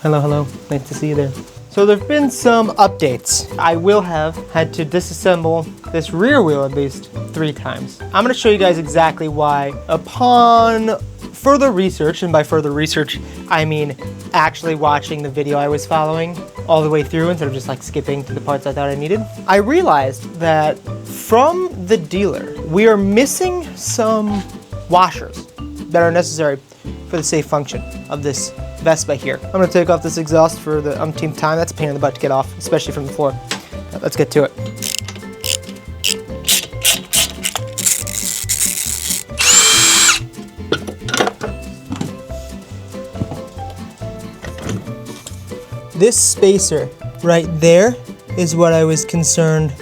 Hello, hello. Nice to see you there. So there've been some updates. I will have had to disassemble this rear wheel at least 3 times. I'm gonna show you guys exactly why upon further research, and by further research, I mean actually watching the video I was following all the way through instead of just like skipping to the parts I thought I needed. I realized that from the dealer, we are missing some washers that are necessary for the safe function of this Vespa here. I'm gonna take off this exhaust for the umpteenth time. That's a pain in the butt to get off, especially from the floor. Let's get to it. This spacer right there is what I was concerned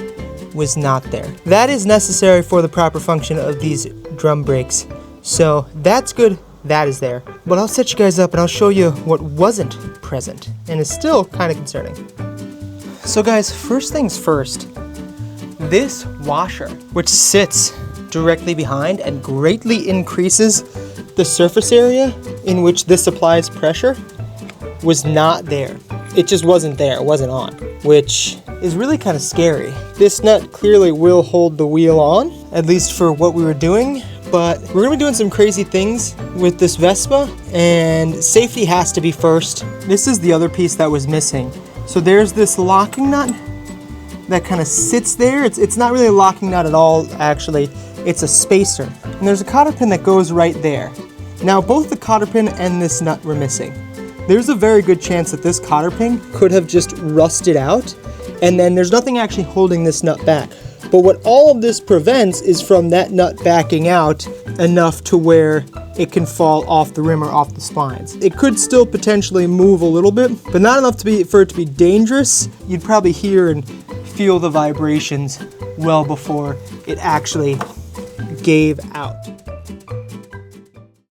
was not there. That is necessary for the proper function of these drum brakes. So that's good. That is there. But I'll set you guys up and I'll show you what wasn't present and is still kind of concerning. So guys, first things first, this washer, which sits directly behind and greatly increases the surface area in which this applies pressure, was not there. It just wasn't there, it wasn't on, which is really kind of scary. This nut clearly will hold the wheel on, at least for what we were doing. But we're gonna be doing some crazy things with this Vespa, and safety has to be first. This is the other piece that was missing. So there's this locking nut that kind of sits there. It's not really a locking nut at all, actually. It's a spacer. And there's a cotter pin that goes right there. Now, both the cotter pin and this nut were missing. There's a very good chance that this cotter pin could have just rusted out, and then there's nothing actually holding this nut back. But what all of this prevents is from that nut backing out enough to where it can fall off the rim or off the splines. It could still potentially move a little bit, but not enough for it to be dangerous. You'd probably hear and feel the vibrations well before it actually gave out.